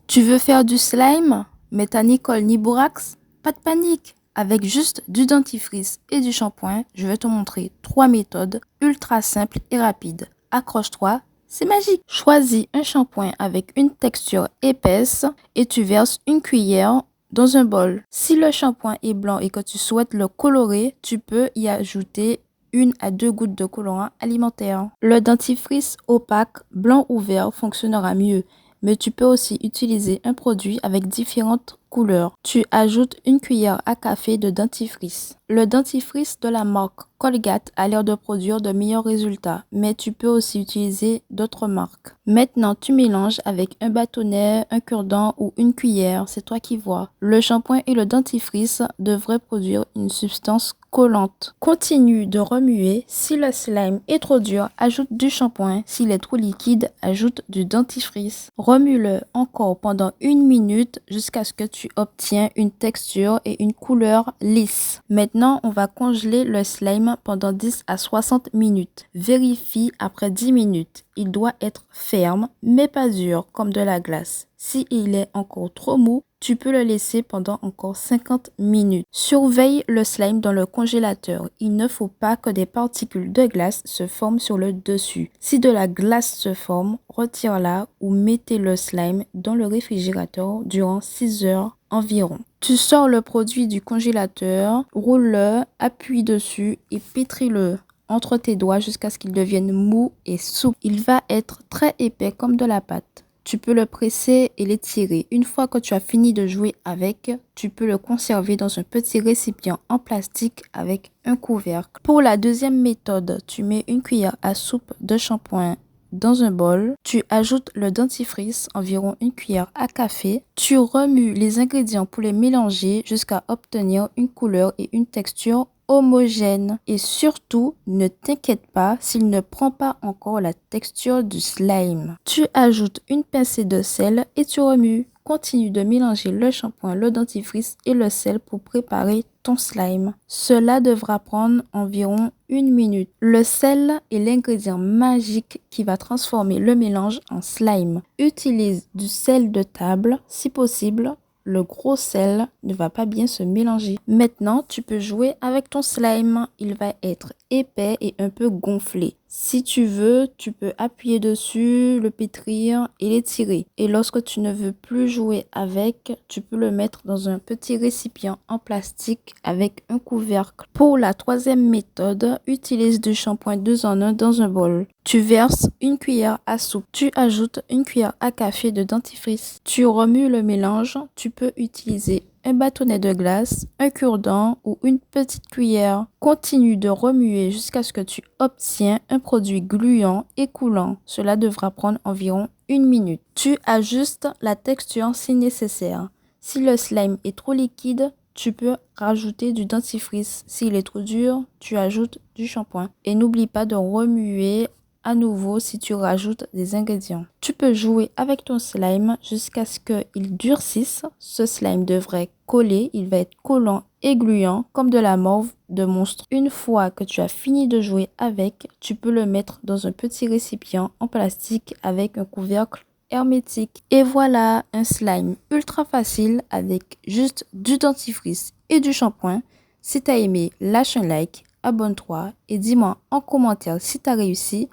Tu veux faire du slime, mais t'as ni colle ni borax? Pas de panique! Avec juste du dentifrice et du shampoing, je vais te montrer 3 méthodes ultra simples et rapides. Accroche-toi, c'est magique! Choisis un shampoing avec une texture épaisse et tu verses une cuillère dans un bol. Si le shampoing est blanc et que tu souhaites le colorer, tu peux y ajouter 1 à 2 gouttes de colorant alimentaire. Le dentifrice opaque, blanc ou vert, fonctionnera mieux. Mais tu peux aussi utiliser un produit avec différentes couleurs. Tu ajoutes une cuillère à café de dentifrice. Le dentifrice de la marque Colgate a l'air de produire de meilleurs résultats, mais tu peux aussi utiliser d'autres marques. Maintenant, tu mélanges avec un bâtonnet, un cure-dent ou une cuillère, c'est toi qui vois. Le shampoing et le dentifrice devraient produire une substance collante. Continue de remuer. Si le slime est trop dur, ajoute du shampoing. S'il est trop liquide, ajoute du dentifrice. Remue-le encore pendant 1 minute jusqu'à ce que tu obtiens une texture et une couleur lisse. Maintenant, on va congeler le slime pendant 10 à 60 minutes. Vérifie après 10 minutes. Il doit être ferme, mais pas dur comme de la glace. Si il est encore trop mou, tu peux le laisser pendant encore 50 minutes. Surveille le slime dans le congélateur. Il ne faut pas que des particules de glace se forment sur le dessus. Si de la glace se forme, retire-la ou mettez le slime dans le réfrigérateur durant 6 heures environ. Tu sors le produit du congélateur, roule-le, appuie dessus et pétris-le entre tes doigts jusqu'à ce qu'il devienne mou et souple. Il va être très épais comme de la pâte. Tu peux le presser et l'étirer. Une fois que tu as fini de jouer avec, tu peux le conserver dans un petit récipient en plastique avec un couvercle. Pour la deuxième méthode, tu mets une cuillère à soupe de shampoing dans un bol. Tu ajoutes le dentifrice, environ 1 cuillère à café. Tu remues les ingrédients pour les mélanger jusqu'à obtenir une couleur et une texture homogène. Et surtout, ne t'inquiète pas s'il ne prend pas encore la texture du slime. Tu ajoutes une pincée de sel et tu remues. Continue de mélanger le shampoing, le dentifrice et le sel pour préparer ton slime. Cela devra prendre environ 1 minute. Le sel est l'ingrédient magique qui va transformer le mélange en slime. Utilise du sel de table si possible. Le gros sel ne va pas bien se mélanger. Maintenant, tu peux jouer avec ton slime. Il va être épais et un peu gonflé. Si tu veux, tu peux appuyer dessus, le pétrir et l'étirer. Et lorsque tu ne veux plus jouer avec, tu peux le mettre dans un petit récipient en plastique avec un couvercle. Pour la troisième méthode, utilise du shampoing 2 en 1 dans un bol. Tu verses 1 cuillère à soupe. Tu ajoutes 1 cuillère à café de dentifrice. Tu remues le mélange. Tu peux utiliser un bâtonnet de glace, un cure-dent ou une petite cuillère. Continue de remuer jusqu'à ce que tu obtiens un produit gluant et coulant. Cela devra prendre environ 1 minute. Tu ajustes la texture si nécessaire. Si le slime est trop liquide, tu peux rajouter du dentifrice. S'il est trop dur, tu ajoutes du shampoing. Et n'oublie pas de remuer à nouveau si tu rajoutes des ingrédients. Tu peux jouer avec ton slime jusqu'à ce qu'il durcisse. Ce slime devrait coller, il va être collant et gluant comme de la morve de monstre. Une fois que tu as fini de jouer avec, tu peux le mettre dans un petit récipient en plastique avec un couvercle hermétique. Et voilà un slime ultra facile avec juste du dentifrice et du shampoing. Si tu as aimé, lâche un like, abonne-toi et dis-moi en commentaire si tu as réussi.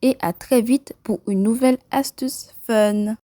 Et à très vite pour une nouvelle astuce fun.